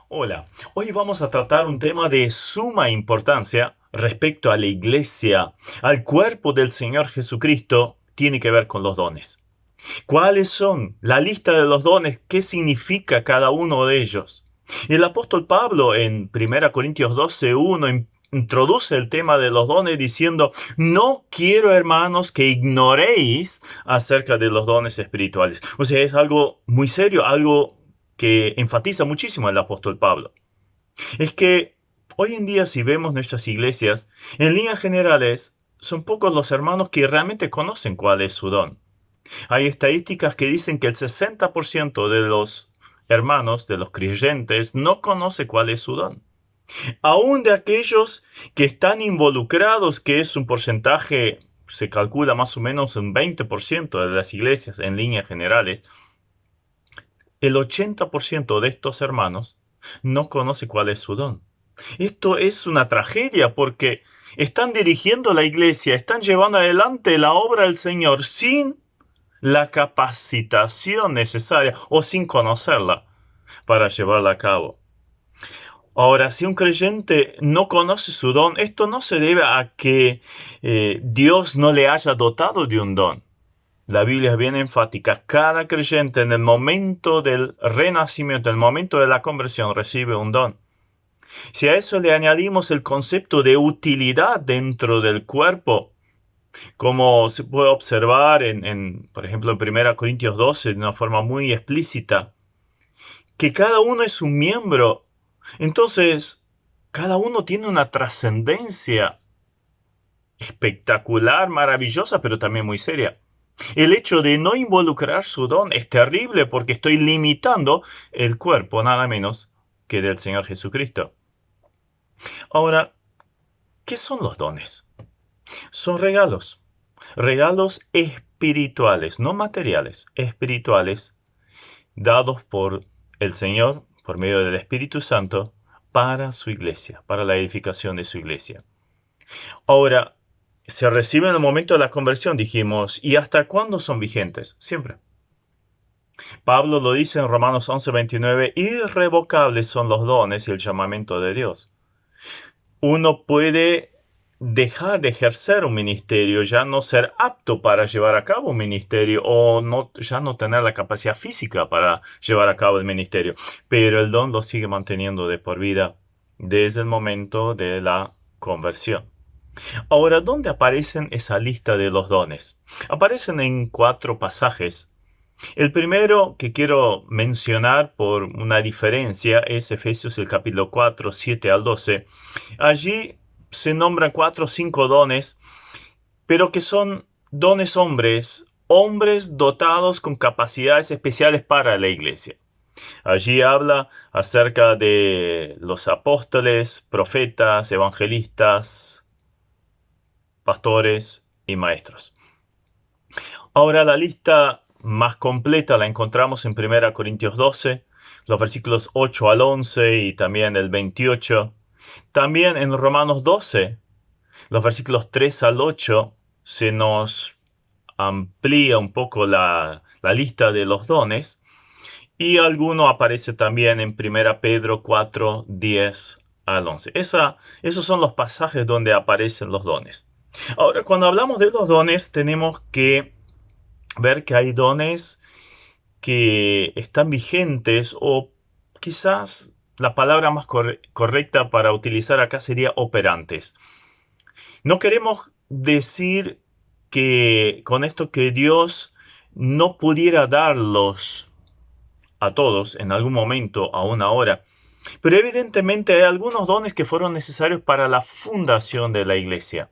Hola, hoy vamos a tratar un tema de suma importancia respecto a la iglesia, al cuerpo del Señor Jesucristo, tiene que ver con los dones. ¿Cuáles son? La lista de los dones, ¿qué significa cada uno de ellos? El apóstol Pablo en 1 Corintios 12:1 introduce el tema de los dones diciendo: no quiero, hermanos, que ignoréis acerca de los dones espirituales. O sea, es algo muy serio, algo que enfatiza muchísimo el apóstol Pablo. Es que hoy en día, si vemos nuestras iglesias, en líneas generales, son pocos los hermanos que realmente conocen cuál es su don. Hay estadísticas que dicen que el 60% de los hermanos, de los creyentes, no conoce cuál es su don. Aún de aquellos que están involucrados, que es un porcentaje, se calcula más o menos un 20% de las iglesias en líneas generales, el 80% de estos hermanos no conoce cuál es su don. Esto es una tragedia porque están dirigiendo la iglesia, están llevando adelante la obra del Señor sin la capacitación necesaria o sin conocerla para llevarla a cabo. Ahora, si un creyente no conoce su don, esto no se debe a que Dios no le haya dotado de un don. La Biblia es bien enfática. Cada creyente en el momento del renacimiento, en el momento de la conversión, recibe un don. Si a eso le añadimos el concepto de utilidad dentro del cuerpo, como se puede observar por ejemplo, en 1 Corintios 12 de una forma muy explícita, que cada uno es un miembro. Entonces, cada uno tiene una trascendencia espectacular, maravillosa, pero también muy seria. El hecho de no involucrar su don es terrible porque estoy limitando el cuerpo, nada menos que del Señor Jesucristo. Ahora, ¿qué son los dones? Son regalos. Regalos espirituales, no materiales, espirituales, dados por el Señor, por medio del Espíritu Santo, para su iglesia, para la edificación de su iglesia. Ahora, se reciben en el momento de la conversión, dijimos, ¿y hasta cuándo son vigentes? Siempre. Pablo lo dice en Romanos 11:29, irrevocables son los dones y el llamamiento de Dios. Uno puede dejar de ejercer un ministerio, ya no ser apto para llevar a cabo un ministerio o ya no tener la capacidad física para llevar a cabo el ministerio, pero el don lo sigue manteniendo de por vida desde el momento de la conversión. Ahora, ¿dónde aparecen esa lista de los dones? Aparecen en 4 pasajes. El primero que quiero mencionar por una diferencia es Efesios el capítulo 4, 7 al 12. Allí se nombran 4 o 5 dones, pero que son dones hombres dotados con capacidades especiales para la iglesia. Allí habla acerca de los apóstoles, profetas, evangelistas, pastores y maestros. Ahora la lista más completa la encontramos en 1 Corintios 12, los versículos 8 al 11 y también el 28. También en Romanos 12, los versículos 3 al 8, se nos amplía un poco la lista de los dones. Y alguno aparece también en 1 Pedro 4, 10 al 11. Esos son los pasajes donde aparecen los dones. Ahora, cuando hablamos de los dones, tenemos que ver que hay dones que están vigentes o quizás la palabra más correcta para utilizar acá sería operantes. No queremos decir que con esto que Dios no pudiera darlos a todos en algún momento, a una hora, pero evidentemente hay algunos dones que fueron necesarios para la fundación de la iglesia,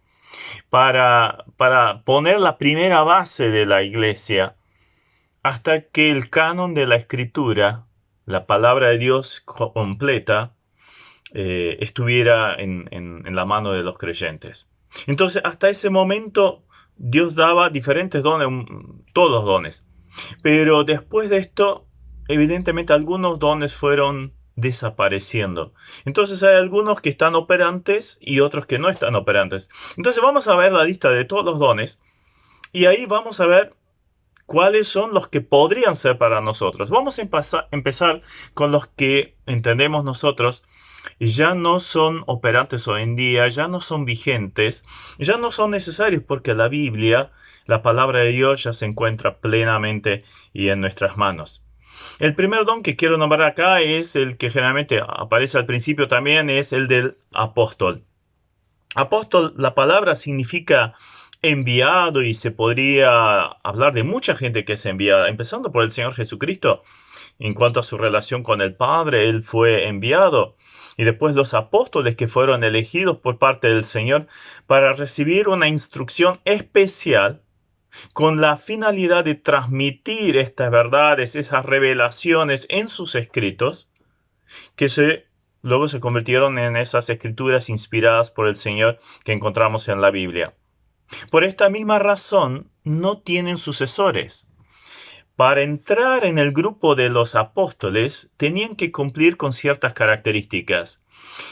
para poner la primera base de la iglesia, hasta que el canon de la escritura, la palabra de Dios completa, estuviera en la mano de los creyentes. Entonces, hasta ese momento, Dios daba diferentes dones, todos dones. Pero después de esto, evidentemente algunos dones fueron desapareciendo. Entonces hay algunos que están operantes y otros que no están operantes. Entonces vamos a ver la lista de todos los dones y ahí vamos a ver cuáles son los que podrían ser para nosotros. Vamos a empezar con los que entendemos nosotros, ya no son operantes hoy en día, ya no son vigentes, ya no son necesarios porque la Biblia, la palabra de Dios, ya se encuentra plenamente y en nuestras manos. El primer don que quiero nombrar acá es el que generalmente aparece al principio también, es el del apóstol. Apóstol, la palabra significa enviado y se podría hablar de mucha gente que es enviada, empezando por el Señor Jesucristo. En cuanto a su relación con el Padre, Él fue enviado. Y después los apóstoles que fueron elegidos por parte del Señor para recibir una instrucción especial con la finalidad de transmitir estas verdades, esas revelaciones en sus escritos, que luego se convirtieron en esas escrituras inspiradas por el Señor que encontramos en la Biblia. Por esta misma razón, no tienen sucesores. Para entrar en el grupo de los apóstoles, tenían que cumplir con ciertas características.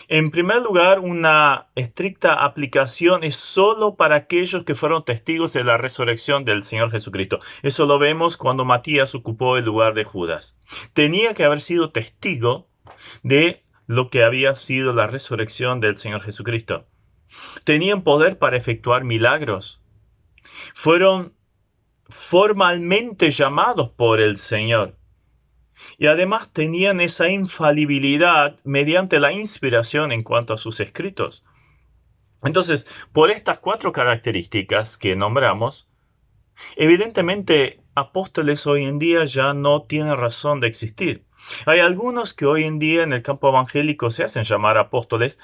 En primer lugar, una estricta aplicación es solo para aquellos que fueron testigos de la resurrección del Señor Jesucristo. Eso lo vemos cuando Matías ocupó el lugar de Judas. Tenía que haber sido testigo de lo que había sido la resurrección del Señor Jesucristo. Tenían poder para efectuar milagros. Fueron formalmente llamados por el Señor. Y además tenían esa infalibilidad mediante la inspiración en cuanto a sus escritos. Entonces, por estas 4 características que nombramos, evidentemente apóstoles hoy en día ya no tienen razón de existir. Hay algunos que hoy en día en el campo evangélico se hacen llamar apóstoles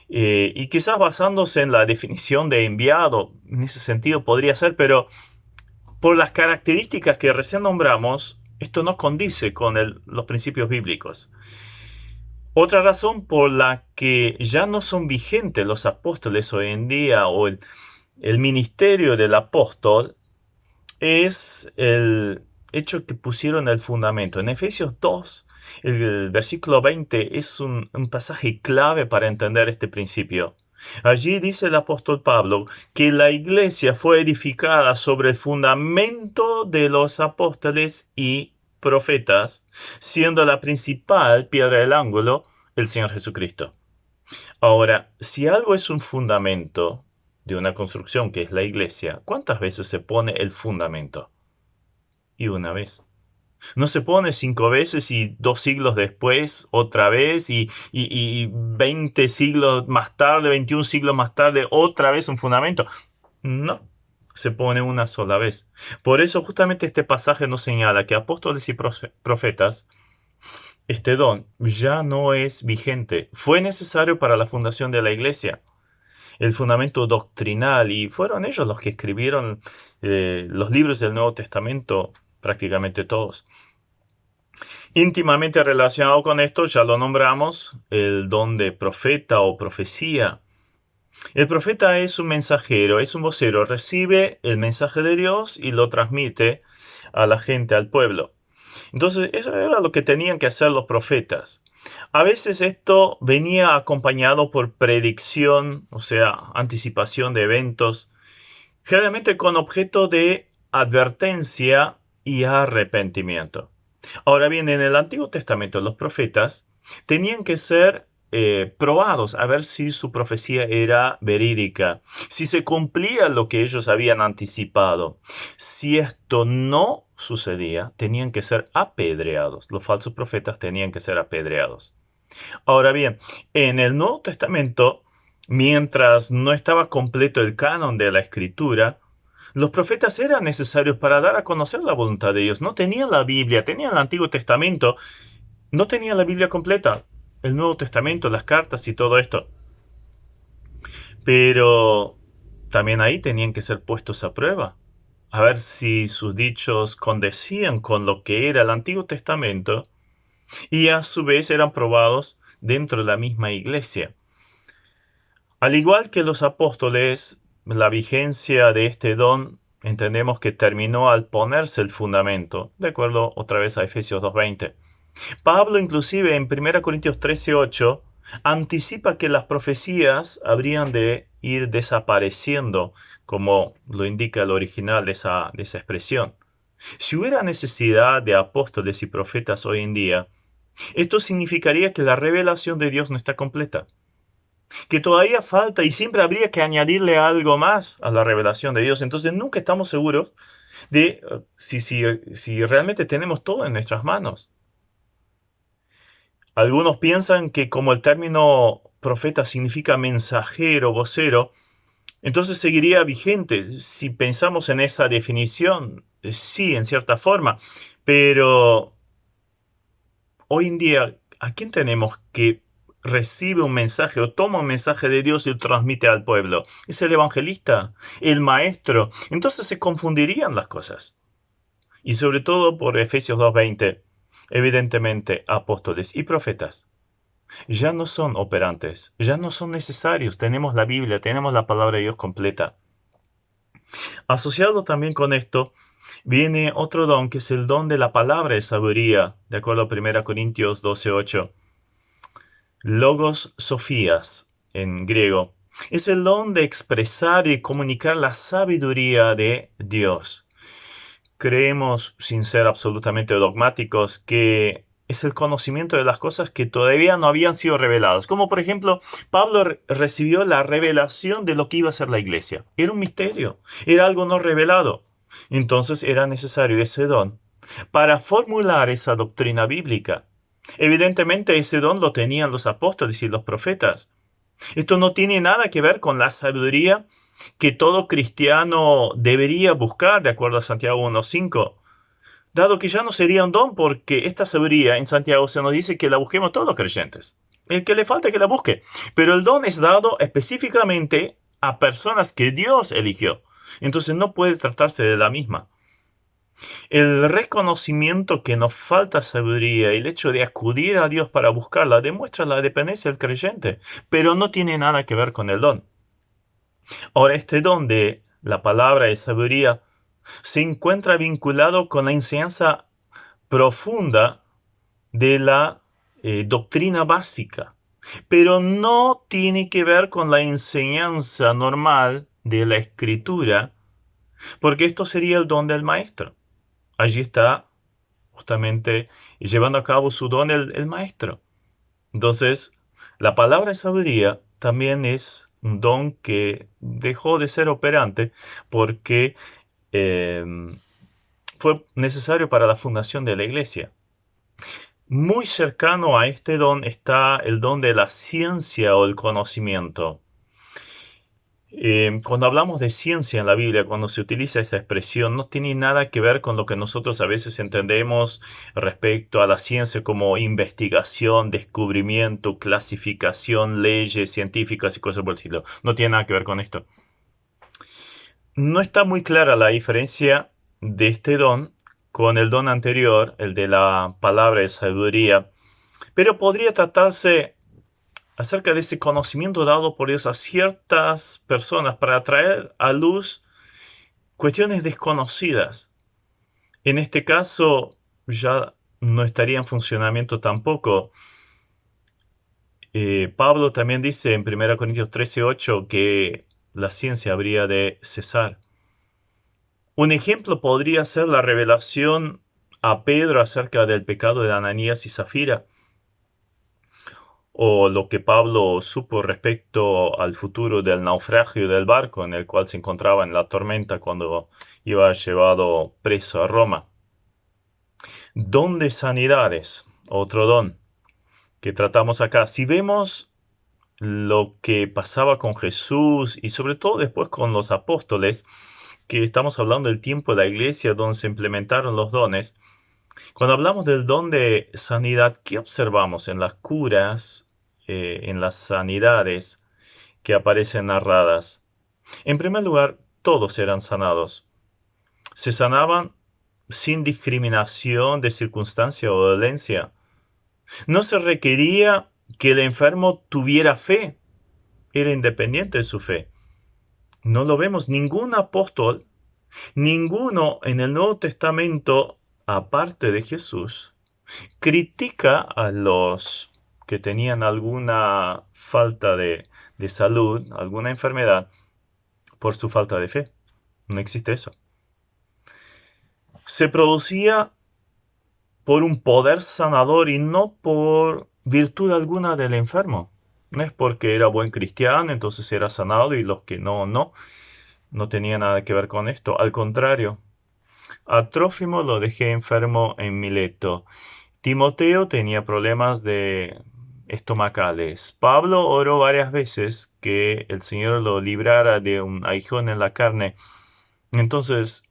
y quizás basándose en la definición de enviado, en ese sentido podría ser, pero por las características que recién nombramos, esto no condice con los principios bíblicos. Otra razón por la que ya no son vigentes los apóstoles hoy en día o el ministerio del apóstol es el hecho que pusieron el fundamento. En Efesios 2, el versículo 20 es un pasaje clave para entender este principio. Allí dice el apóstol Pablo que la iglesia fue edificada sobre el fundamento de los apóstoles y profetas, siendo la principal piedra del ángulo el Señor Jesucristo. Ahora, si algo es un fundamento de una construcción que es la iglesia, ¿cuántas veces se pone el fundamento? Y una vez. No se pone 5 veces y 2 siglos después otra vez y 20 siglos más tarde, 21 siglos más tarde otra vez un fundamento. No, se pone una sola vez. Por eso justamente este pasaje nos señala que apóstoles y profetas, este don ya no es vigente. Fue necesario para la fundación de la iglesia, el fundamento doctrinal, y fueron ellos los que escribieron los libros del Nuevo Testamento, prácticamente todos. Íntimamente relacionado con esto, ya lo nombramos, el don de profeta o profecía. El profeta es un mensajero, es un vocero, recibe el mensaje de Dios y lo transmite a la gente, al pueblo. Entonces, eso era lo que tenían que hacer los profetas. A veces esto venía acompañado por predicción, o sea, anticipación de eventos, generalmente con objeto de advertencia y arrepentimiento. Ahora bien, en el Antiguo Testamento los profetas tenían que ser probados a ver si su profecía era verídica, si se cumplía lo que ellos habían anticipado. Si esto no sucedía, tenían que ser apedreados. Los falsos profetas tenían que ser apedreados. Ahora bien, en el Nuevo Testamento, mientras no estaba completo el canon de la Escritura, los profetas eran necesarios para dar a conocer la voluntad de Dios. No tenían la Biblia, tenían el Antiguo Testamento, no tenían la Biblia completa, el Nuevo Testamento, las cartas y todo esto. Pero también ahí tenían que ser puestos a prueba, a ver si sus dichos condecían con lo que era el Antiguo Testamento y a su vez eran probados dentro de la misma iglesia. Al igual que los apóstoles, la vigencia de este don entendemos que terminó al ponerse el fundamento, de acuerdo otra vez a Efesios 2:20. Pablo inclusive en 1 Corintios 13:8 anticipa que las profecías habrían de ir desapareciendo, como lo indica el original de esa expresión. Si hubiera necesidad de apóstoles y profetas hoy en día, Esto significaría que la revelación de Dios no está completa, que todavía falta y siempre habría que añadirle algo más a la revelación de Dios. Entonces nunca estamos seguros de si realmente tenemos todo en nuestras manos. Algunos piensan que como el término profeta significa mensajero, vocero, entonces seguiría vigente. Si pensamos en esa definición, sí, en cierta forma, pero hoy en día, ¿a quién tenemos que recibe un mensaje o toma un mensaje de Dios y lo transmite al pueblo? ¿Es el evangelista? ¿El maestro? Entonces se confundirían las cosas. Y sobre todo por Efesios 2:20, evidentemente apóstoles y profetas ya no son operantes, ya no son necesarios. Tenemos la Biblia, tenemos la palabra de Dios completa. Asociado también con esto, viene otro don que es el don de la palabra de sabiduría, de acuerdo a 1 Corintios 12:8. Logos Sofías, en griego, es el don de expresar y comunicar la sabiduría de Dios. Creemos, sin ser absolutamente dogmáticos, que es el conocimiento de las cosas que todavía no habían sido reveladas. Como por ejemplo, Pablo recibió la revelación de lo que iba a ser la iglesia. Era un misterio, era algo no revelado. Entonces era necesario ese don para formular esa doctrina bíblica. Evidentemente ese don lo tenían los apóstoles y los profetas. Esto no tiene nada que ver con la sabiduría que todo cristiano debería buscar, de acuerdo a Santiago 1:5, dado que ya no sería un don, porque esta sabiduría en Santiago se nos dice que la busquemos todos los creyentes. El que le falta que la busque. Pero el don es dado específicamente a personas que Dios eligió. Entonces no puede tratarse de la misma. El reconocimiento que nos falta sabiduría y el hecho de acudir a Dios para buscarla demuestra la dependencia del creyente, pero no tiene nada que ver con el don. Ahora, este don de la palabra de sabiduría se encuentra vinculado con la enseñanza profunda de la doctrina básica, pero no tiene que ver con la enseñanza normal de la escritura, porque esto sería el don del maestro. Allí está justamente llevando a cabo su don el maestro. Entonces, la palabra de sabiduría también es un don que dejó de ser operante porque eh, fue necesario para la fundación de la iglesia. Muy cercano a este don está el don de la ciencia o el conocimiento. Cuando hablamos de ciencia en la Biblia, cuando se utiliza esa expresión, no tiene nada que ver con lo que nosotros a veces entendemos respecto a la ciencia como investigación, descubrimiento, clasificación, leyes científicas y cosas por el estilo. No tiene nada que ver con esto. No está muy clara la diferencia de este don con el don anterior, el de la palabra de sabiduría, pero podría tratarse acerca de ese conocimiento dado por Dios a ciertas personas para traer a luz cuestiones desconocidas. En este caso ya no estaría en funcionamiento tampoco. Pablo también dice en 1 Corintios 13:8 que la ciencia habría de cesar. Un ejemplo podría ser la revelación a Pedro acerca del pecado de Ananías y Zafira, o lo que Pablo supo respecto al futuro del naufragio del barco en el cual se encontraba en la tormenta cuando iba llevado preso a Roma. Don de sanidades, otro don que tratamos acá. Si vemos lo que pasaba con Jesús y sobre todo después con los apóstoles, que estamos hablando del tiempo de la iglesia donde se implementaron los dones, cuando hablamos del don de sanidad, ¿qué observamos en las curas, en las sanidades que aparecen narradas? En primer lugar, todos eran sanados. Se sanaban sin discriminación de circunstancia o dolencia. No se requería que el enfermo tuviera fe. Era independiente de su fe. No lo vemos. Ningún apóstol, ninguno en el Nuevo Testamento, aparte de Jesús, critica a los que tenían alguna falta de salud, alguna enfermedad, por su falta de fe. No existe eso. Se producía por un poder sanador y no por virtud alguna del enfermo. No es porque era buen cristiano, entonces era sanado, y los que no tenía nada que ver con esto. Al contrario, a Trófimo lo dejé enfermo en Mileto. Timoteo tenía problemas de estomacales. Pablo oró varias veces que el Señor lo librara de un aguijón en la carne. Entonces,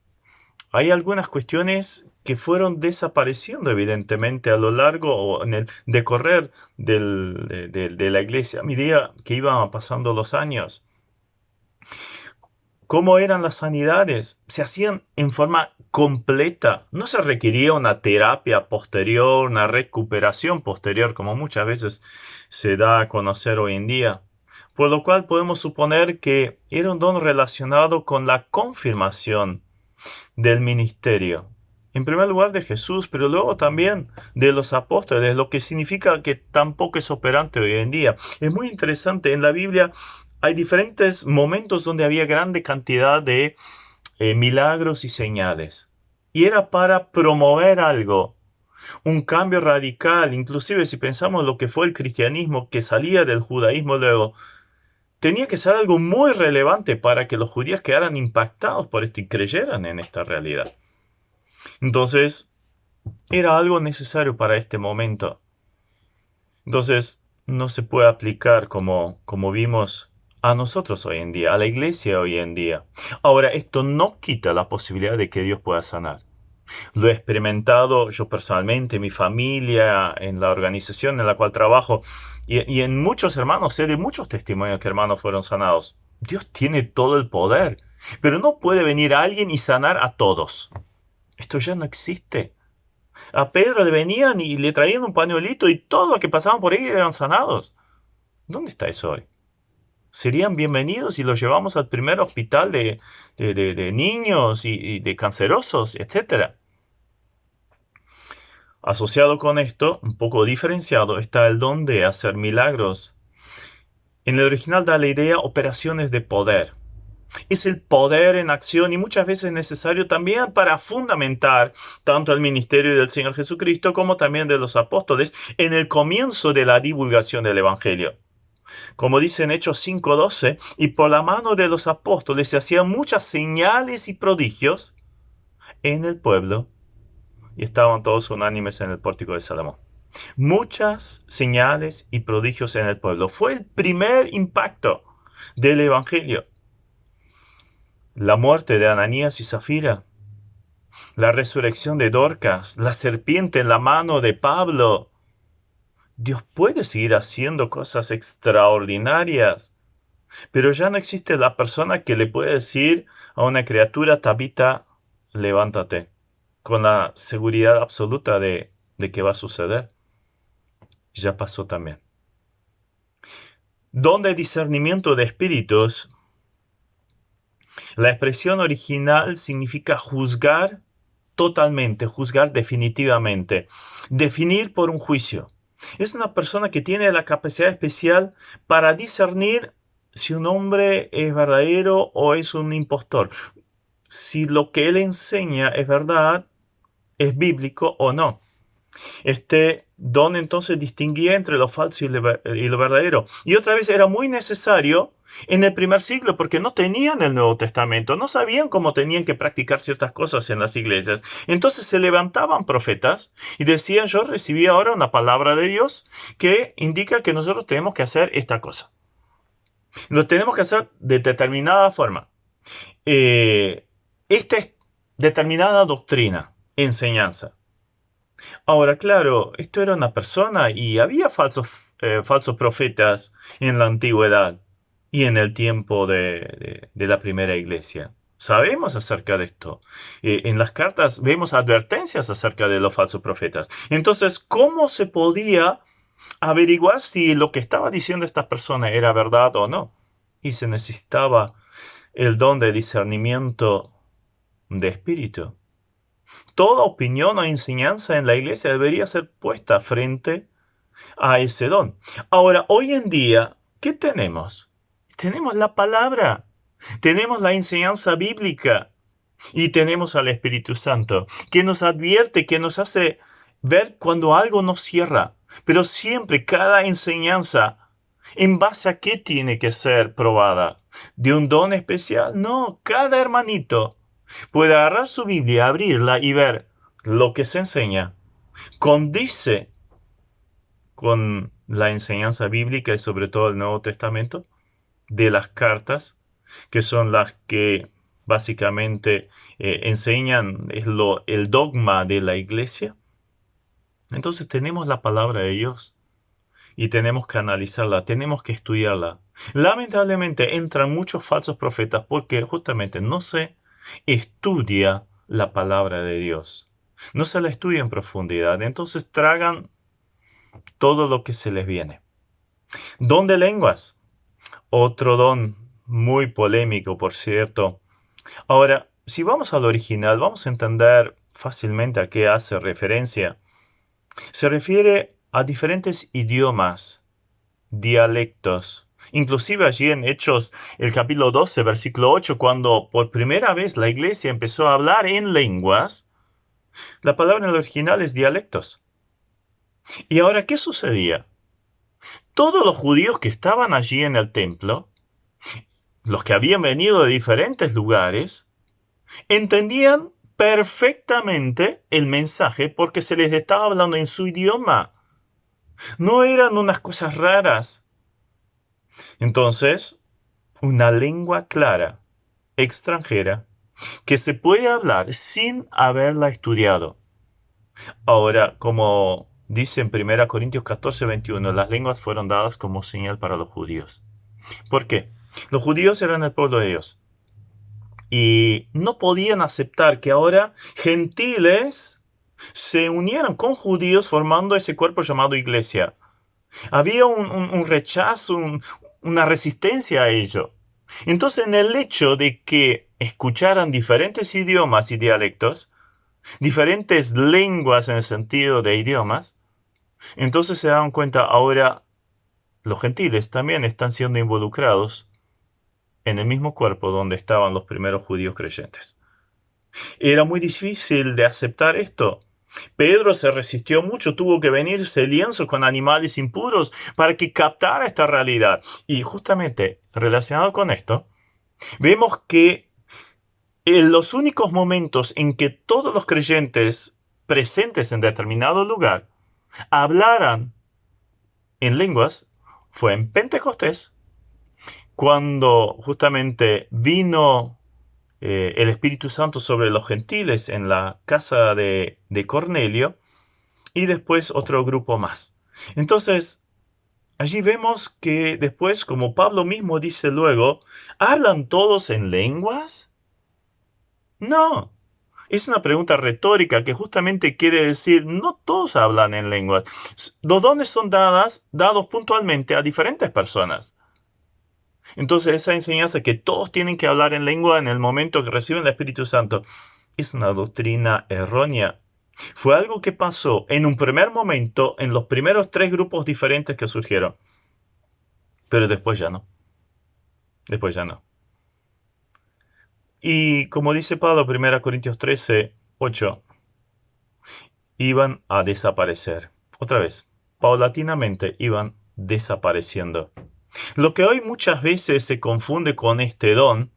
hay algunas cuestiones que fueron desapareciendo evidentemente a lo largo o en el decorrer de la iglesia a medida que iban pasando los años. ¿Cómo eran las sanidades? Se hacían en forma completa. No se requería una terapia posterior, una recuperación posterior, como muchas veces se da a conocer hoy en día. Por lo cual podemos suponer que era un don relacionado con la confirmación del ministerio. En primer lugar de Jesús, pero luego también de los apóstoles, lo que significa que tampoco es operante hoy en día. Es muy interesante, en la Biblia hay diferentes momentos donde había grande cantidad de milagros y señales. Y era para promover algo, un cambio radical. Inclusive si pensamos lo que fue el cristianismo que salía del judaísmo luego, tenía que ser algo muy relevante para que los judíos quedaran impactados por esto y creyeran en esta realidad. Entonces, era algo necesario para este momento. Entonces, no se puede aplicar como vimos a nosotros hoy en día, a la iglesia hoy en día. Ahora, esto no quita la posibilidad de que Dios pueda sanar. Lo he experimentado yo personalmente, mi familia, en la organización en la cual trabajo, y en muchos hermanos, sé de muchos testimonios que hermanos fueron sanados. Dios tiene todo el poder, pero no puede venir alguien y sanar a todos. Esto ya no existe. A Pedro le venían y le traían un pañuelito y todos los que pasaban por ahí eran sanados. ¿Dónde está eso hoy? Serían bienvenidos si los llevamos al primer hospital de niños y de cancerosos, etc. Asociado con esto, un poco diferenciado, está el don de hacer milagros. En el original da la idea operaciones de poder. Es el poder en acción y muchas veces necesario también para fundamentar tanto el ministerio del Señor Jesucristo como también de los apóstoles en el comienzo de la divulgación del Evangelio. Como dice en Hechos 5:12, y por la mano de los apóstoles se hacían muchas señales y prodigios en el pueblo y estaban todos unánimes en el pórtico de Salomón. Muchas señales y prodigios en el pueblo. Fue el primer impacto del Evangelio. La muerte de Ananías y Zafira, la resurrección de Dorcas, la serpiente en la mano de Pablo. Dios puede seguir haciendo cosas extraordinarias, pero ya no existe la persona que le puede decir a una criatura: Tabita, levántate, con la seguridad absoluta de que va a suceder. Ya pasó también. Don de discernimiento de espíritus. La expresión original significa juzgar totalmente, juzgar definitivamente, definir por un juicio. Es una persona que tiene la capacidad especial para discernir si un hombre es verdadero o es un impostor, si lo que él enseña es verdad, es bíblico o no. Este don entonces distinguía entre lo falso y lo verdadero. Y otra vez era muy necesario en el primer siglo porque no tenían el Nuevo Testamento, no sabían cómo tenían que practicar ciertas cosas en las iglesias. Entonces se levantaban profetas y decían: yo recibí ahora una palabra de Dios que indica que nosotros tenemos que hacer esta cosa. Lo tenemos que hacer de determinada forma. Esta es determinada doctrina, enseñanza. Ahora, claro, esto era una persona y había falsos profetas en la antigüedad y en el tiempo de la primera iglesia. Sabemos acerca de esto. En las cartas vemos advertencias acerca de los falsos profetas. Entonces, ¿cómo se podía averiguar si lo que estaba diciendo esta persona era verdad o no? Y se necesitaba el don de discernimiento de espíritu. Toda opinión o enseñanza en la iglesia debería ser puesta frente a ese don. Ahora, hoy en día, ¿qué tenemos? Tenemos la palabra, tenemos la enseñanza bíblica y tenemos al Espíritu Santo, que nos advierte, que nos hace ver cuando algo nos cierra, pero siempre cada enseñanza, ¿en base a qué tiene que ser probada? ¿De un don especial? No, cada hermanito puede agarrar su Biblia, abrirla y ver lo que se enseña. ¿Condice con la enseñanza bíblica y sobre todo el Nuevo Testamento? De las cartas, que son las que básicamente enseñan el dogma de la iglesia. Entonces tenemos la palabra de Dios y tenemos que analizarla, tenemos que estudiarla. Lamentablemente entran muchos falsos profetas porque justamente no se estudia la palabra de Dios. No se la estudia en profundidad. Entonces tragan todo lo que se les viene. Don de lenguas. Otro don muy polémico, por cierto. Ahora, si vamos al original, vamos a entender fácilmente a qué hace referencia. Se refiere a diferentes idiomas, dialectos. Inclusive allí en Hechos, el capítulo 12, versículo 8, cuando por primera vez la iglesia empezó a hablar en lenguas, la palabra en el original es dialectos. ¿Y ahora qué sucedía? Todos los judíos que estaban allí en el templo, los que habían venido de diferentes lugares, entendían perfectamente el mensaje porque se les estaba hablando en su idioma. No eran unas cosas raras. Entonces, una lengua clara, extranjera, que se puede hablar sin haberla estudiado. Ahora, como dice en 1 Corintios 14, 21, las lenguas fueron dadas como señal para los judíos. ¿Por qué? Los judíos eran el pueblo de Dios. Y no podían aceptar que ahora gentiles se unieran con judíos formando ese cuerpo llamado iglesia. Había un rechazo, una resistencia a ello. Entonces, en el hecho de que escucharan diferentes idiomas y dialectos, diferentes lenguas en el sentido de idiomas, entonces se dan cuenta ahora los gentiles también están siendo involucrados en el mismo cuerpo donde estaban los primeros judíos creyentes. Era muy difícil de aceptar esto. Pedro se resistió mucho, tuvo que venirse lienzo con animales impuros para que captara esta realidad. Y justamente relacionado con esto, vemos que en los únicos momentos en que todos los creyentes presentes en determinado lugar hablaran en lenguas fue en Pentecostés, cuando justamente vino el Espíritu Santo sobre los gentiles en la casa de Cornelio y después otro grupo más. Entonces, allí vemos que después, como Pablo mismo dice luego, ¿hablan todos en lenguas? No. Es una pregunta retórica que justamente quiere decir, no todos hablan en lenguas. Los dones son dados puntualmente a diferentes personas. Entonces esa enseñanza que todos tienen que hablar en lengua en el momento que reciben el Espíritu Santo es una doctrina errónea. Fue algo que pasó en un primer momento en los primeros 3 grupos diferentes que surgieron. Pero después ya no. Después ya no. Y como dice Pablo, 1 Corintios 13, 8, iban a desaparecer. Otra vez, paulatinamente iban desapareciendo. Lo que hoy muchas veces se confunde con este don,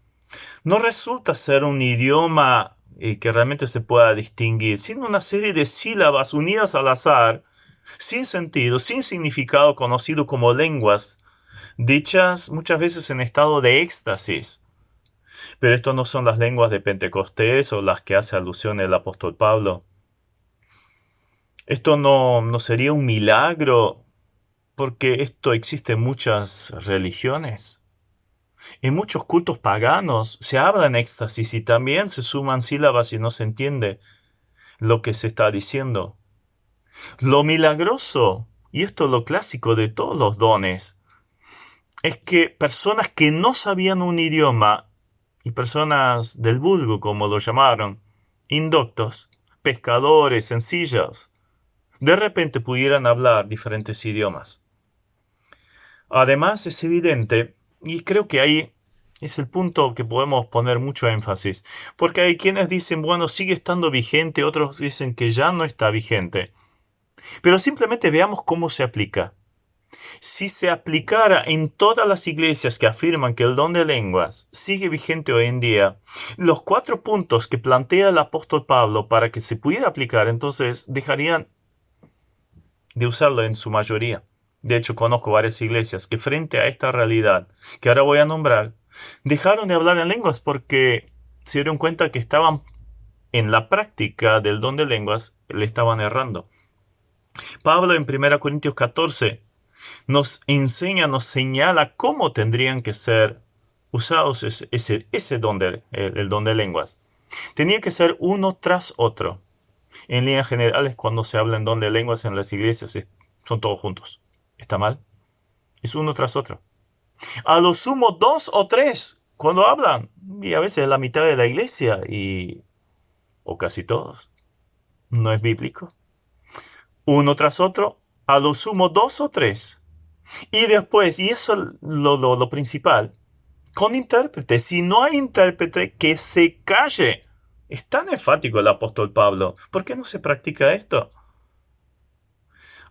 no resulta ser un idioma que realmente se pueda distinguir, sino una serie de sílabas unidas al azar, sin sentido, sin significado, conocido como lenguas, dichas muchas veces en estado de éxtasis. Pero esto no son las lenguas de Pentecostés o las que hace alusión el apóstol Pablo. Esto no sería un milagro, porque esto existe en muchas religiones. En muchos cultos paganos se habla en éxtasis y también se suman sílabas y no se entiende lo que se está diciendo. Lo milagroso, y esto es lo clásico de todos los dones, es que personas que no sabían un idioma, y personas del vulgo, como lo llamaron, indoctos, pescadores, sencillos, de repente pudieran hablar diferentes idiomas. Además, es evidente, y creo que ahí es el punto que podemos poner mucho énfasis, porque hay quienes dicen, bueno, sigue estando vigente, otros dicen que ya no está vigente. Pero simplemente veamos cómo se aplica. Si se aplicara en todas las iglesias que afirman que el don de lenguas sigue vigente hoy en día, los 4 puntos que plantea el apóstol Pablo para que se pudiera aplicar, entonces dejarían de usarlo en su mayoría. De hecho, conozco varias iglesias que frente a esta realidad que ahora voy a nombrar, dejaron de hablar en lenguas porque se dieron cuenta que estaban en la práctica del don de lenguas, le estaban errando. Pablo en 1 Corintios 14 nos enseña, nos señala cómo tendrían que ser usados ese don el don de lenguas. Tenía que ser uno tras otro. En líneas generales, cuando se habla en don de lenguas en las iglesias, son todos juntos. ¿Está mal? Es uno tras otro. A lo sumo 2 o 3 cuando hablan. Y a veces la mitad de la iglesia o casi todos. No es bíblico. Uno tras otro, a lo sumo 2 o 3. Y después, y eso es lo principal, con intérprete. Si no hay intérprete, que se calle. Es tan enfático el apóstol Pablo. ¿Por qué no se practica esto?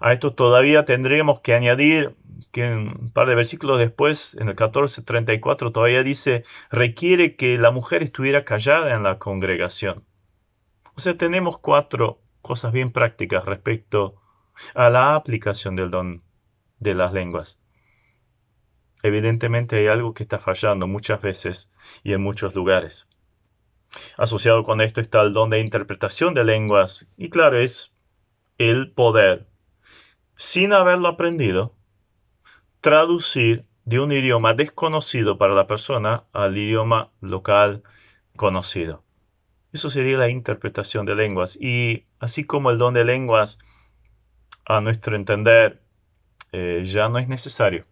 A esto todavía tendremos que añadir que un par de versículos después, en el 14:34, todavía dice, requiere que la mujer estuviera callada en la congregación. O sea, tenemos 4 cosas bien prácticas respecto a la aplicación del don de las lenguas. Evidentemente hay algo que está fallando muchas veces y en muchos lugares. Asociado con esto está el don de interpretación de lenguas. Y claro, es el poder, sin haberlo aprendido, traducir de un idioma desconocido para la persona al idioma local conocido. Eso sería la interpretación de lenguas. Y así como el don de lenguas, a nuestro entender, ya no es necesario.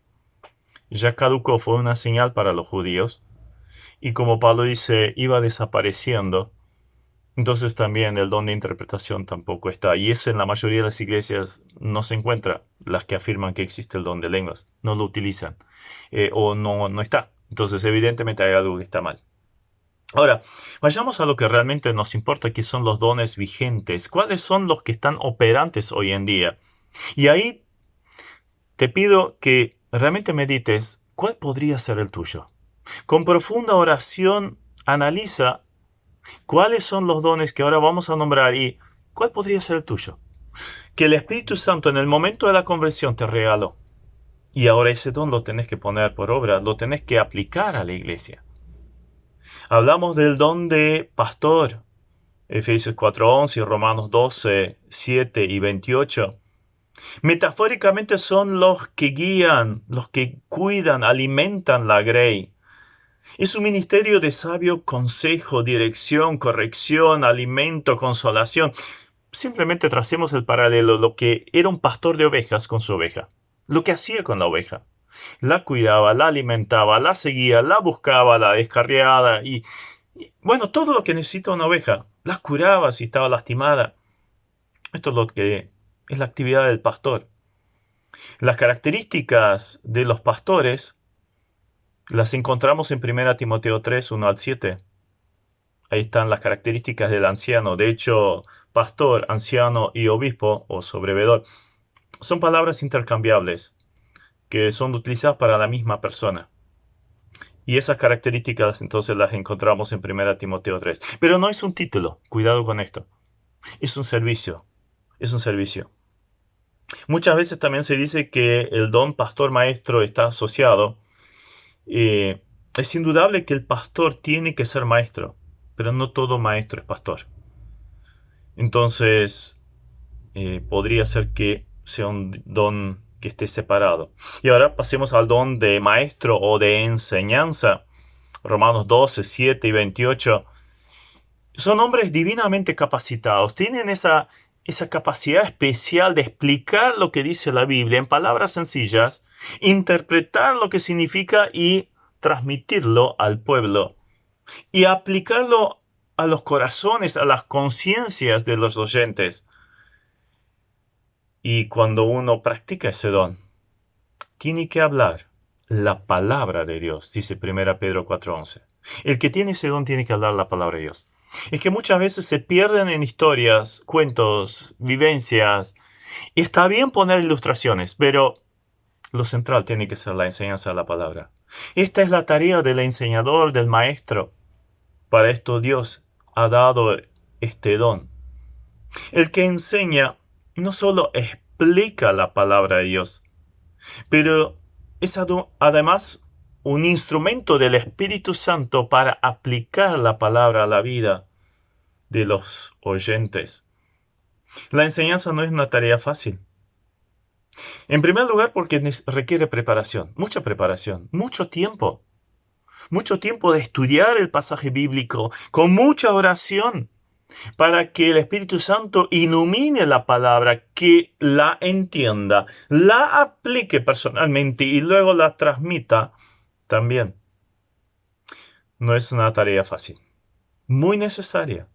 Ya caducó, fue una señal para los judíos. Y como Pablo dice, iba desapareciendo. Entonces también el don de interpretación tampoco está. Y ese en la mayoría de las iglesias no se encuentra. Las que afirman que existe el don de lenguas. No lo utilizan. O no está. Entonces evidentemente hay algo que está mal. Ahora, vayamos a lo que realmente nos importa, que son los dones vigentes. ¿Cuáles son los que están operantes hoy en día? Y ahí te pido que realmente medites cuál podría ser el tuyo. Con profunda oración, analiza cuáles son los dones que ahora vamos a nombrar y cuál podría ser el tuyo. Que el Espíritu Santo en el momento de la conversión te regaló. Y ahora ese don lo tenés que poner por obra, lo tenés que aplicar a la iglesia. Hablamos del don de pastor, Efesios 4:11 y Romanos 12:7 y 28. Metafóricamente son los que guían, los que cuidan, alimentan la grey. Es un ministerio de sabio consejo, dirección, corrección, alimento, consolación. Simplemente tracemos el paralelo, lo que era un pastor de ovejas con su oveja. Lo que hacía con la oveja. La cuidaba, la alimentaba, la seguía, la buscaba, la descarriaba y bueno, todo lo que necesita una oveja. La curaba si estaba lastimada. Esto es lo que es la actividad del pastor. Las características de los pastores las encontramos en 1 Timoteo 3, 1 al 7. Ahí están las características del anciano. De hecho, pastor, anciano y obispo o sobrevedor son palabras intercambiables que son utilizadas para la misma persona. Y esas características entonces las encontramos en 1 Timoteo 3. Pero no es un título, cuidado con esto. Es un servicio. Es un servicio. Muchas veces también se dice que el don pastor maestro está asociado. Es indudable que el pastor tiene que ser maestro, pero no todo maestro es pastor. Entonces, podría ser que sea un don que esté separado. Y ahora pasemos al don de maestro o de enseñanza. Romanos 12, 7 y 28. Son hombres divinamente capacitados. Tienen esa capacidad especial de explicar lo que dice la Biblia en palabras sencillas, interpretar lo que significa y transmitirlo al pueblo. Y aplicarlo a los corazones, a las conciencias de los oyentes. Y cuando uno practica ese don, tiene que hablar la palabra de Dios, dice 1 Pedro 4:11. El que tiene ese don tiene que hablar la palabra de Dios. Es que muchas veces se pierden en historias, cuentos, vivencias, Y está bien poner ilustraciones, pero lo central tiene que ser la enseñanza de la palabra. Esta es la tarea del enseñador, del maestro. Para esto Dios ha dado este don. El que enseña no solo explica la palabra de Dios, pero es además un instrumento del Espíritu Santo para aplicar la palabra a la vida de los oyentes. La enseñanza no es una tarea fácil. En primer lugar, porque requiere preparación, mucho tiempo de estudiar el pasaje bíblico, con mucha oración, para que el Espíritu Santo ilumine la palabra, que la entienda, la aplique personalmente y luego la transmita también. No es una tarea fácil, muy necesaria.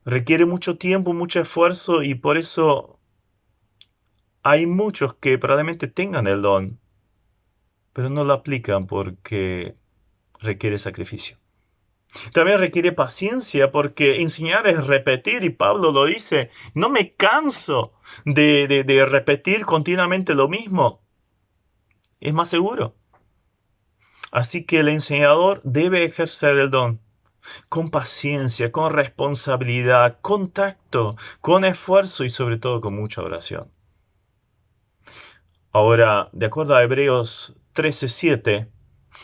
Requiere mucho tiempo, mucho esfuerzo y por eso hay muchos que probablemente tengan el don, pero no lo aplican porque requiere sacrificio. También requiere paciencia porque enseñar es repetir y Pablo lo dice. No me canso de repetir continuamente lo mismo. Es más seguro. Así que el enseñador debe ejercer el don con paciencia, con responsabilidad, con tacto, con esfuerzo y sobre todo con mucha oración. Ahora, de acuerdo a Hebreos 13:7,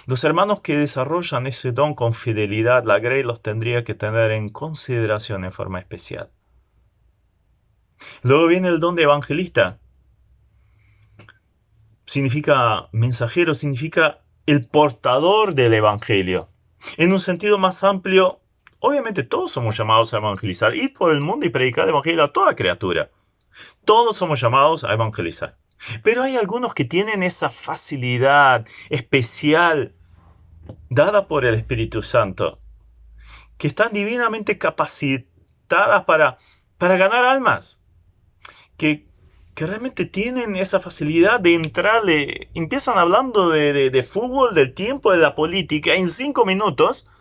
los hermanos que desarrollan ese don con fidelidad, la Grey los tendría que tener en consideración en forma especial. Luego viene el don de evangelista. Significa mensajero, significa el portador del evangelio. En un sentido más amplio, obviamente todos somos llamados a evangelizar, ir por el mundo y predicar el evangelio a toda criatura. Todos somos llamados a evangelizar. Pero hay algunos que tienen esa facilidad especial dada por el Espíritu Santo, que están divinamente capacitadas para ganar almas, que realmente tienen esa facilidad de entrarle. Empiezan hablando de fútbol, del tiempo, de la política. En 5 minutos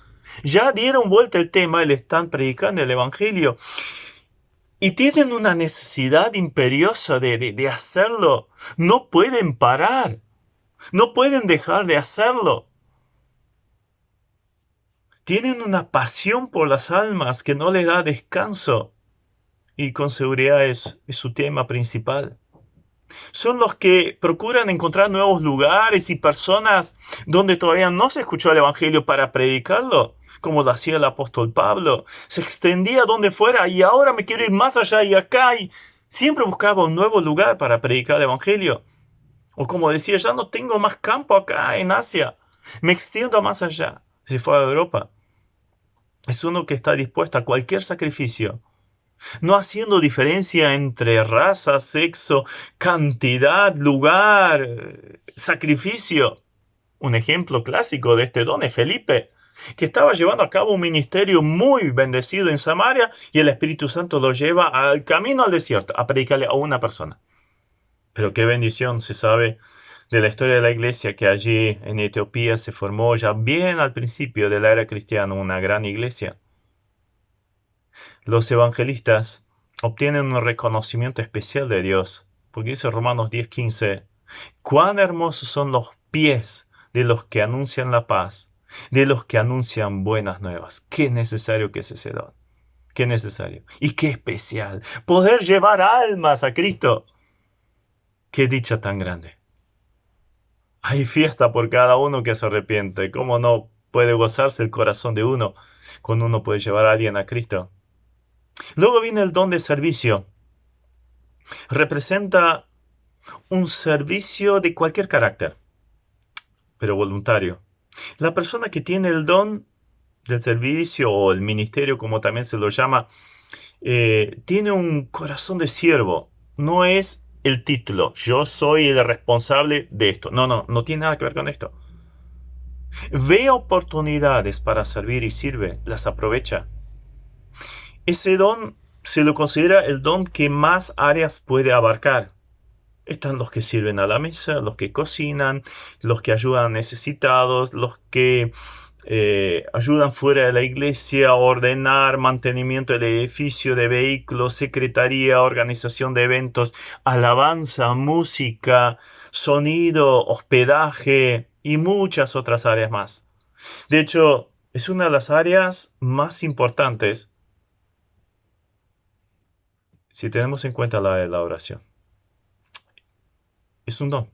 ya dieron vuelta el tema y le están predicando el Evangelio. Y tienen una necesidad imperiosa de hacerlo. No pueden parar. No pueden dejar de hacerlo. Tienen una pasión por las almas que no les da descanso. Y con seguridad es su tema principal. Son los que procuran encontrar nuevos lugares y personas donde todavía no se escuchó el Evangelio para predicarlo, como lo hacía el apóstol Pablo. Se extendía donde fuera y ahora me quiero ir más allá y acá, y siempre buscaba un nuevo lugar para predicar el Evangelio. O como decía, ya no tengo más campo acá en Asia, me extiendo más allá. Se fue a Europa. Es uno que está dispuesto a cualquier sacrificio, no haciendo diferencia entre raza, sexo, cantidad, lugar, sacrificio. Un ejemplo clásico de este don es Felipe, que estaba llevando a cabo un ministerio muy bendecido en Samaria y el Espíritu Santo lo lleva al camino al desierto a predicarle a una persona. Pero qué bendición, se sabe de la historia de la iglesia que allí en Etiopía se formó ya bien al principio de la era cristiana una gran iglesia. Los evangelistas obtienen un reconocimiento especial de Dios, porque dice Romanos 10:15, cuán hermosos son los pies de los que anuncian la paz, de los que anuncian buenas nuevas. Qué necesario que es ese don. Qué necesario. Y qué especial. Poder llevar almas a Cristo. Qué dicha tan grande. Hay fiesta por cada uno que se arrepiente. ¿Cómo no puede gozarse el corazón de uno cuando uno puede llevar a alguien a Cristo? Luego viene el don de servicio. Representa un servicio de cualquier carácter, pero voluntario. La persona que tiene el don del servicio o el ministerio, como también se lo llama, tiene un corazón de siervo. No es el título, yo soy el responsable de esto. No tiene nada que ver con esto. Ve oportunidades para servir y sirve, las aprovecha. Ese don se lo considera el don que más áreas puede abarcar. Están los que sirven a la mesa, los que cocinan, los que ayudan a necesitados, los que ayudan fuera de la iglesia a ordenar mantenimiento del edificio de vehículos, secretaría, organización de eventos, alabanza, música, sonido, hospedaje y muchas otras áreas más. De hecho, es una de las áreas más importantes si tenemos en cuenta la de la oración. Es un don.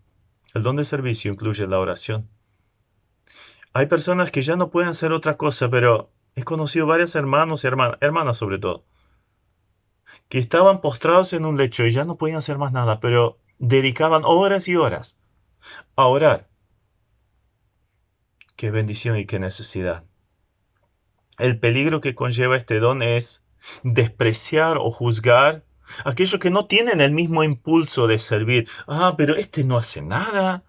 El don de servicio incluye la oración. Hay personas que ya no pueden hacer otra cosa, pero he conocido varios hermanos y hermanas sobre todo, que estaban postrados en un lecho y ya no podían hacer más nada, pero dedicaban horas y horas a orar. Qué bendición y qué necesidad. El peligro que conlleva este don es despreciar o juzgar a aquellos que no tienen el mismo impulso de servir. Ah, pero este no hace nada.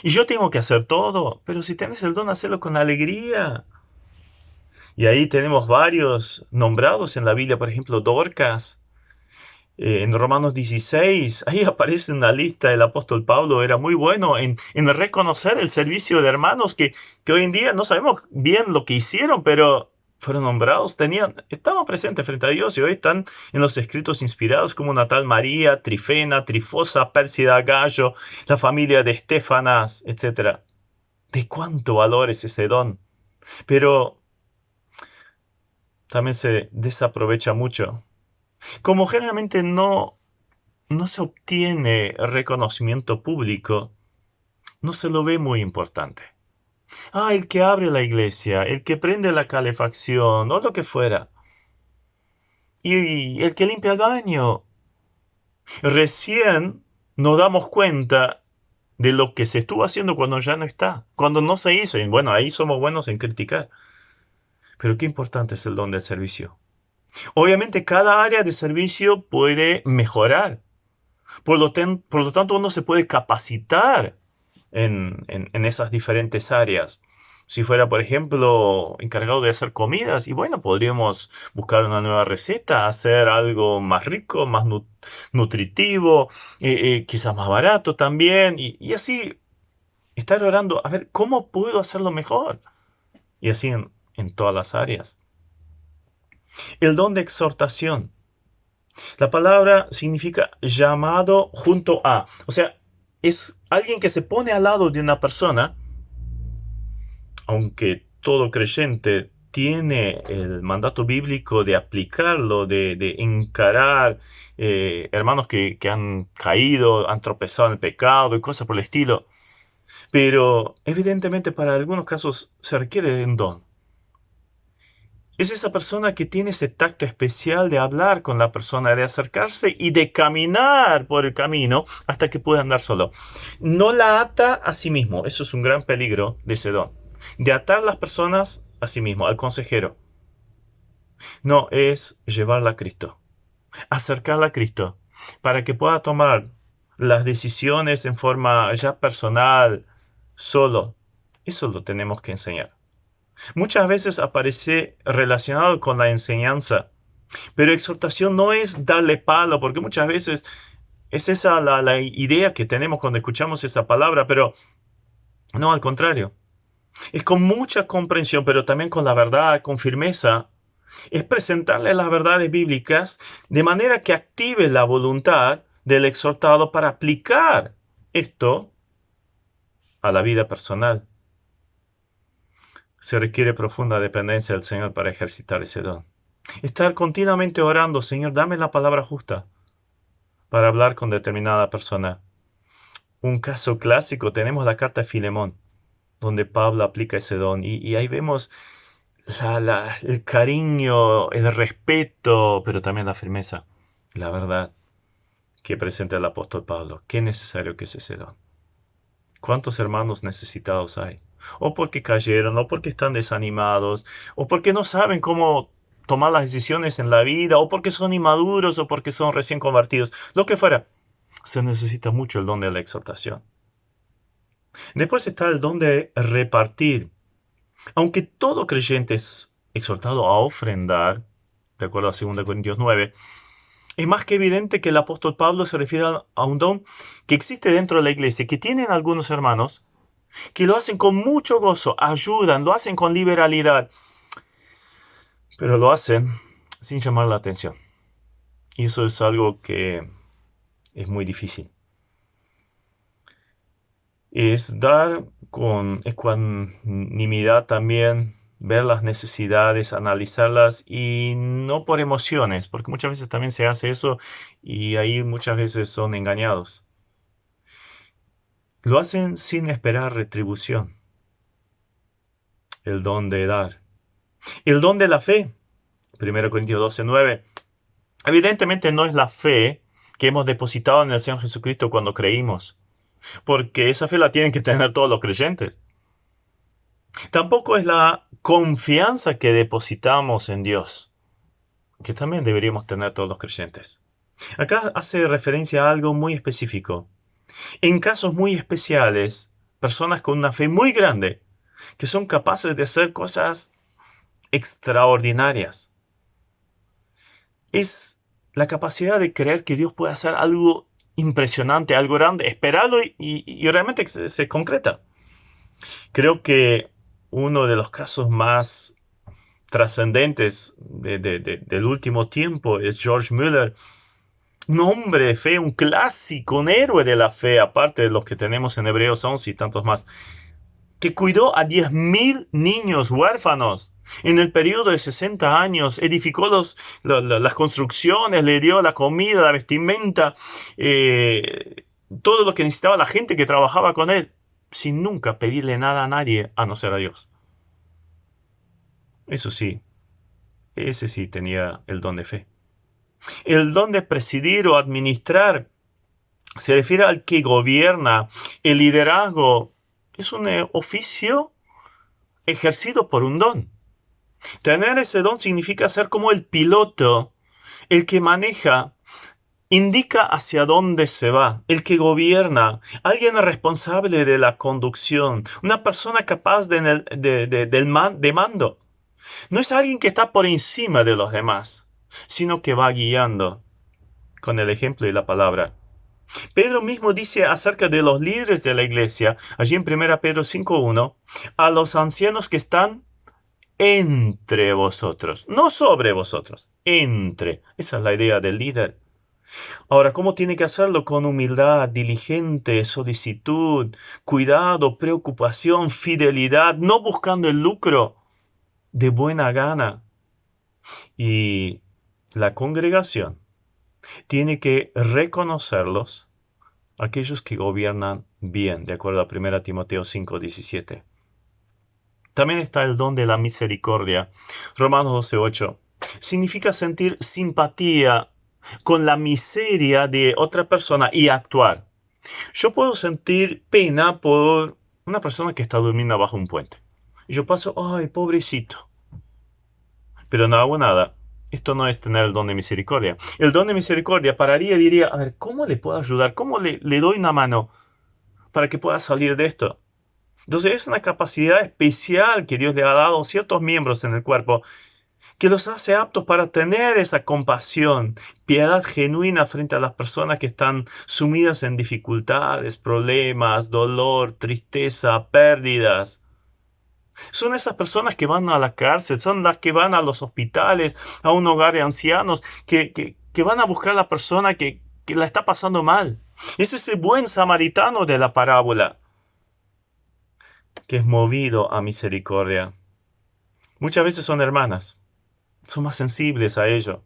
Y yo tengo que hacer todo. Pero si tienes el don, hazlo con alegría. Y ahí tenemos varios nombrados en la Biblia, por ejemplo, Dorcas. En Romanos 16, ahí aparece una lista, el apóstol Pablo era muy bueno en reconocer el servicio de hermanos que hoy en día no sabemos bien lo que hicieron, pero fueron nombrados, estaban presentes frente a Dios y hoy están en los escritos inspirados como una tal María, Trifena, Trifosa, Pérsida, Gallo, la familia de Estefanas, etc. ¿De cuánto valor es ese don? Pero también se desaprovecha mucho. Como generalmente no se obtiene reconocimiento público, no se lo ve muy importante. Ah, el que abre la iglesia, el que prende la calefacción, o lo que fuera. Y el que limpia el baño. Recién nos damos cuenta de lo que se estuvo haciendo cuando ya no está, cuando no se hizo. Y bueno, ahí somos buenos en criticar. Pero qué importante es el don del servicio. Obviamente cada área de servicio puede mejorar. Por lo tanto, uno se puede capacitar en esas diferentes áreas. Si fuera, por ejemplo, encargado de hacer comidas, y bueno, podríamos buscar una nueva receta, hacer algo más rico, más nutritivo, quizás más barato también, y así estar orando, a ver, ¿cómo puedo hacerlo mejor? Y así en todas las áreas. El don de exhortación. La palabra significa llamado junto a. O sea, es alguien que se pone al lado de una persona, aunque todo creyente tiene el mandato bíblico de aplicarlo, de encarar hermanos que han caído, han tropezado en el pecado y cosas por el estilo. Pero evidentemente para algunos casos se requiere de un don. Es esa persona que tiene ese tacto especial de hablar con la persona, de acercarse y de caminar por el camino hasta que pueda andar solo. No la ata a sí mismo. Eso es un gran peligro de ese don. De atar las personas a sí mismo, al consejero. No, es llevarla a Cristo. Acercarla a Cristo para que pueda tomar las decisiones en forma ya personal, solo. Eso lo tenemos que enseñar. Muchas veces aparece relacionado con la enseñanza, pero exhortación no es darle palo, porque muchas veces es esa la idea que tenemos cuando escuchamos esa palabra, pero no, al contrario. Es con mucha comprensión, pero también con la verdad, con firmeza. Es presentarle las verdades bíblicas de manera que active la voluntad del exhortado para aplicar esto a la vida personal. Se requiere profunda dependencia del Señor para ejercitar ese don. Estar continuamente orando, Señor, dame la palabra justa para hablar con determinada persona. Un caso clásico, tenemos la carta de Filemón, donde Pablo aplica ese don. Y ahí vemos el cariño, el respeto, pero también la firmeza, la verdad que presenta el apóstol Pablo. Qué necesario que es ese don. ¿Cuántos hermanos necesitados hay? O porque cayeron, o porque están desanimados, o porque no saben cómo tomar las decisiones en la vida, o porque son inmaduros, o porque son recién convertidos. Lo que fuera, se necesita mucho el don de la exhortación. Después está el don de repartir. Aunque todo creyente es exhortado a ofrendar, de acuerdo a 2 Corintios 9, es más que evidente que el apóstol Pablo se refiere a un don que existe dentro de la iglesia, que tienen algunos hermanos, que lo hacen con mucho gozo, ayudan, lo hacen con liberalidad, pero lo hacen sin llamar la atención. Y eso es algo que es muy difícil. Es dar con ecuanimidad también, ver las necesidades, analizarlas y no por emociones, porque muchas veces también se hace eso y ahí muchas veces son engañados. Lo hacen sin esperar retribución, el don de dar. El don de la fe, 1 Corintios 12:9, evidentemente no es la fe que hemos depositado en el Señor Jesucristo cuando creímos, porque esa fe la tienen que tener todos los creyentes. Tampoco es la confianza que depositamos en Dios, que también deberíamos tener todos los creyentes. Acá hace referencia a algo muy específico. En casos muy especiales, personas con una fe muy grande, que son capaces de hacer cosas extraordinarias. Es la capacidad de creer que Dios puede hacer algo impresionante, algo grande, esperarlo y realmente se concreta. Creo que uno de los casos más trascendentes del último tiempo es George Mueller, un hombre de fe, un clásico, un héroe de la fe, aparte de los que tenemos en Hebreos 11 y tantos más, que cuidó a 10.000 niños huérfanos en el periodo de 60 años, edificó las construcciones, le dio la comida, la vestimenta, todo lo que necesitaba la gente que trabajaba con él, sin nunca pedirle nada a nadie, a no ser a Dios. Eso sí, ese sí tenía el don de fe. El don de presidir o administrar se refiere al que gobierna. El liderazgo es un oficio ejercido por un don. Tener ese don significa ser como el piloto, el que maneja, indica hacia dónde se va, el que gobierna, alguien responsable de la conducción, una persona capaz de mando. No es alguien que está por encima de los demás, sino que va guiando con el ejemplo y la palabra. Pedro mismo dice acerca de los líderes de la iglesia, allí en 1 Pedro 5:1, a los ancianos que están entre vosotros, no sobre vosotros, entre. Esa es la idea del líder. Ahora, ¿cómo tiene que hacerlo? Con humildad, diligente, solicitud, cuidado, preocupación, fidelidad, no buscando el lucro, de buena gana. Y la congregación tiene que reconocerlos, aquellos que gobiernan bien, de acuerdo a 1 Timoteo 5:17. También está el don de la misericordia. Romanos 12:8. Significa sentir simpatía con la miseria de otra persona y actuar. Yo puedo sentir pena por una persona que está durmiendo bajo un puente. Y yo paso, ay, pobrecito. Pero no hago nada. Esto no es tener el don de misericordia. El don de misericordia pararía y diría, a ver, ¿cómo le puedo ayudar? ¿Cómo le doy una mano para que pueda salir de esto? Entonces es una capacidad especial que Dios le ha dado a ciertos miembros en el cuerpo que los hace aptos para tener esa compasión, piedad genuina frente a las personas que están sumidas en dificultades, problemas, dolor, tristeza, pérdidas. Son esas personas que van a la cárcel, son las que van a los hospitales, a un hogar de ancianos, que van a buscar a la persona que la está pasando mal. Es ese buen samaritano de la parábola que es movido a misericordia. Muchas veces son hermanas, son más sensibles a ello.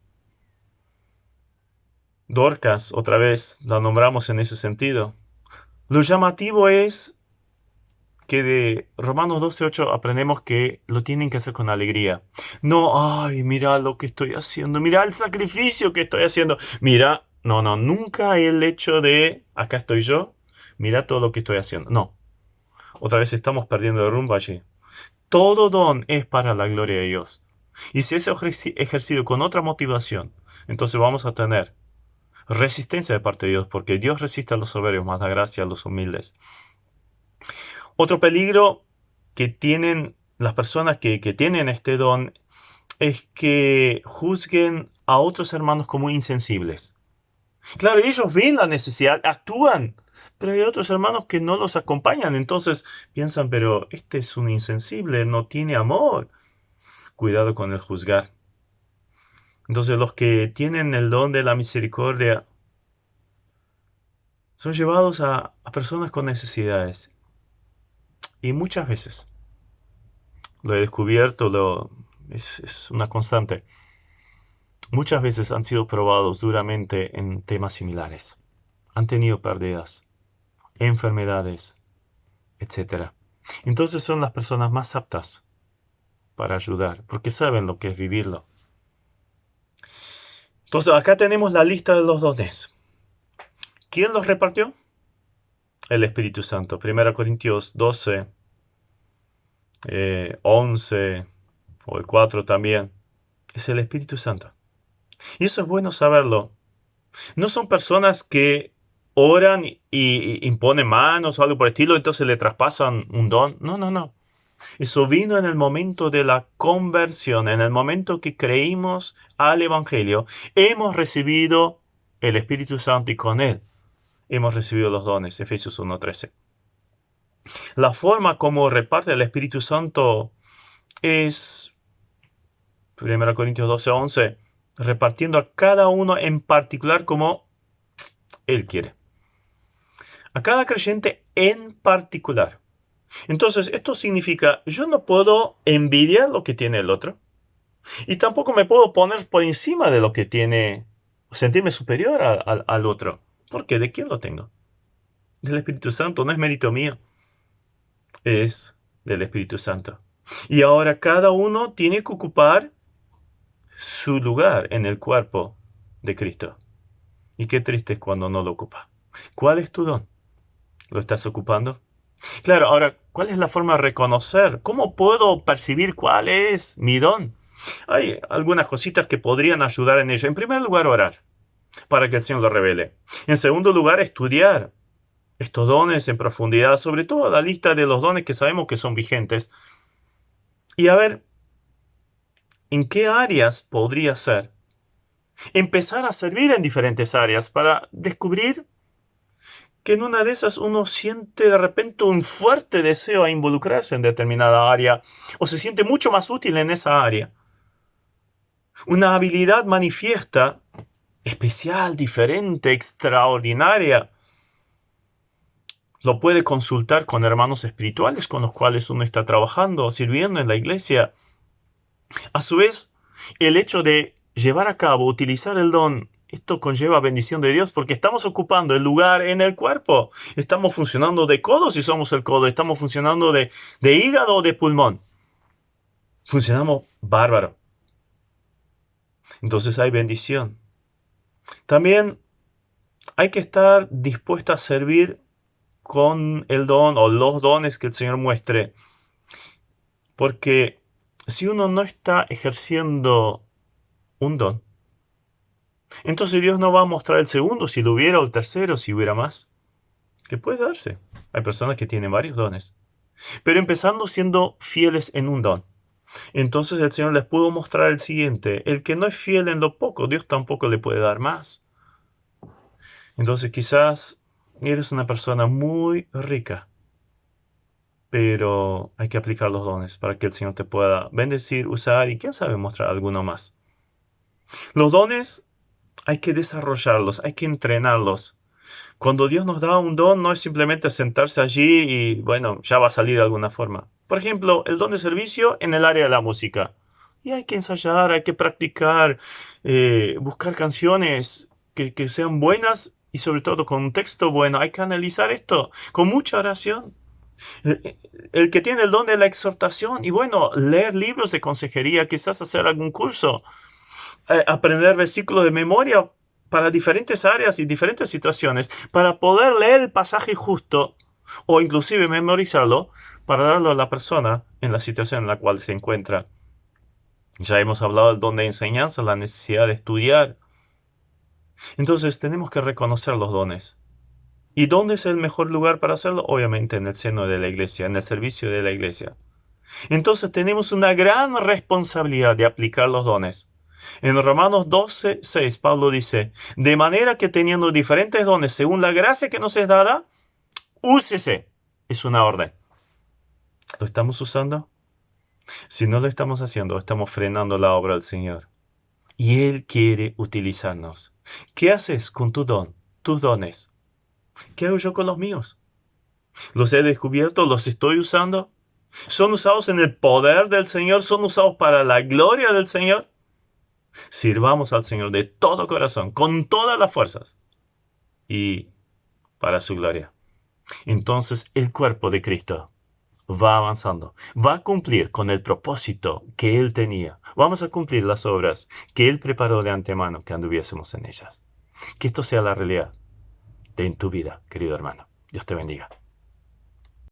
Dorcas, otra vez, la nombramos en ese sentido. Lo llamativo es que de Romanos 12:8 aprendemos que lo tienen que hacer con alegría. No, ay, mira lo que estoy haciendo, mira el sacrificio que estoy haciendo. Mira, no, nunca el hecho de, acá estoy yo, mira todo lo que estoy haciendo. No, otra vez estamos perdiendo el rumbo allí. Todo don es para la gloria de Dios. Y si es ejercido con otra motivación, entonces vamos a tener resistencia de parte de Dios, porque Dios resiste a los soberbios, más da gracia a los humildes. Otro peligro que tienen las personas que tienen este don es que juzguen a otros hermanos como insensibles. Claro, ellos ven la necesidad, actúan, Pero hay otros hermanos que no los acompañan. Entonces piensan, pero este es un insensible, no tiene amor. Cuidado con el juzgar. Entonces los que tienen el don de la misericordia son llevados a personas con necesidades. Y muchas veces, lo he descubierto, es una constante, muchas veces han sido probados duramente en temas similares. Han tenido pérdidas, enfermedades, etcétera. Entonces son las personas más aptas para ayudar, porque saben lo que es vivirlo. Entonces acá tenemos la lista de los dones. ¿Quién los repartió? El Espíritu Santo. 1 Corintios 12, 11 o el 4 también. Es el Espíritu Santo. Y eso es bueno saberlo. No son personas que oran y imponen manos o algo por el estilo, entonces le traspasan un don. No, no, no. Eso vino en el momento de la conversión, en el momento que creímos al Evangelio. Hemos recibido el Espíritu Santo y con él hemos recibido los dones. Efesios 1:13. La forma como reparte el Espíritu Santo es 1 Corintios 12:11, repartiendo a cada uno en particular como él quiere. A cada creyente en particular. Entonces, esto significa, yo no puedo envidiar lo que tiene el otro. Y tampoco me puedo poner por encima de lo que tiene, sentirme superior al otro. ¿Por qué? ¿De quién lo tengo? Del Espíritu Santo, no es mérito mío. Es del Espíritu Santo. Y ahora cada uno tiene que ocupar su lugar en el cuerpo de Cristo. Y qué triste es cuando no lo ocupa. ¿Cuál es tu don? ¿Lo estás ocupando? Claro, ahora, ¿cuál es la forma de reconocer? ¿Cómo puedo percibir cuál es mi don? Hay algunas cositas que podrían ayudar en ello. En primer lugar, orar, para que el Señor lo revele. En segundo lugar, estudiar estos dones en profundidad, sobre todo la lista de los dones que sabemos que son vigentes. Y a ver, ¿en qué áreas podría ser? Empezar a servir en diferentes áreas para descubrir que en una de esas uno siente de repente un fuerte deseo a involucrarse en determinada área o se siente mucho más útil en esa área. Una habilidad manifiesta, especial, diferente, extraordinaria. Lo puede consultar con hermanos espirituales con los cuales uno está trabajando, sirviendo en la iglesia. A su vez, el hecho de llevar a cabo, utilizar el don, esto conlleva bendición de Dios porque estamos ocupando el lugar en el cuerpo. Estamos funcionando de codo si somos el codo. Estamos funcionando de hígado o de pulmón. Funcionamos bárbaro. Entonces hay bendición. También hay que estar dispuesto a servir con el don o los dones que el Señor muestre. Porque si uno no está ejerciendo un don, entonces Dios no va a mostrar el segundo si lo hubiera o el tercero si hubiera más. Que puede darse. Hay personas que tienen varios dones. Pero empezando siendo fieles en un don. Entonces el Señor les pudo mostrar el siguiente. El que no es fiel en lo poco, Dios tampoco le puede dar más. Entonces quizás eres una persona muy rica. Pero hay que aplicar los dones para que el Señor te pueda bendecir, usar y quién sabe mostrar alguno más. Los dones hay que desarrollarlos, hay que entrenarlos. Cuando Dios nos da un don, no es simplemente sentarse allí y, bueno, ya va a salir de alguna forma. Por ejemplo, el don de servicio en el área de la música. Y hay que ensayar, hay que practicar, buscar canciones que sean buenas y sobre todo con un texto bueno. Hay que analizar esto con mucha oración. El que tiene el don de la exhortación y, bueno, leer libros de consejería, quizás hacer algún curso, aprender versículos de memoria para diferentes áreas y diferentes situaciones, para poder leer el pasaje justo o inclusive memorizarlo para darlo a la persona en la situación en la cual se encuentra. Ya hemos hablado del don de enseñanza, la necesidad de estudiar. Entonces tenemos que reconocer los dones. ¿Y dónde es el mejor lugar para hacerlo? Obviamente en el seno de la iglesia, en el servicio de la iglesia. Entonces tenemos una gran responsabilidad de aplicar los dones. En Romanos 12:6, Pablo dice, de manera que teniendo diferentes dones según la gracia que nos es dada, úsese. Es una orden. ¿Lo estamos usando? Si no lo estamos haciendo, estamos frenando la obra del Señor. Y Él quiere utilizarnos. ¿Qué haces con tu don, tus dones? ¿Qué hago yo con los míos? ¿Los he descubierto? ¿Los estoy usando? ¿Son usados en el poder del Señor? ¿Son usados para la gloria del Señor? Sirvamos al Señor de todo corazón, con todas las fuerzas y para su gloria. Entonces el cuerpo de Cristo va avanzando, va a cumplir con el propósito que Él tenía. Vamos a cumplir las obras que Él preparó de antemano que anduviésemos en ellas. Que esto sea la realidad de en tu vida, querido hermano. Dios te bendiga.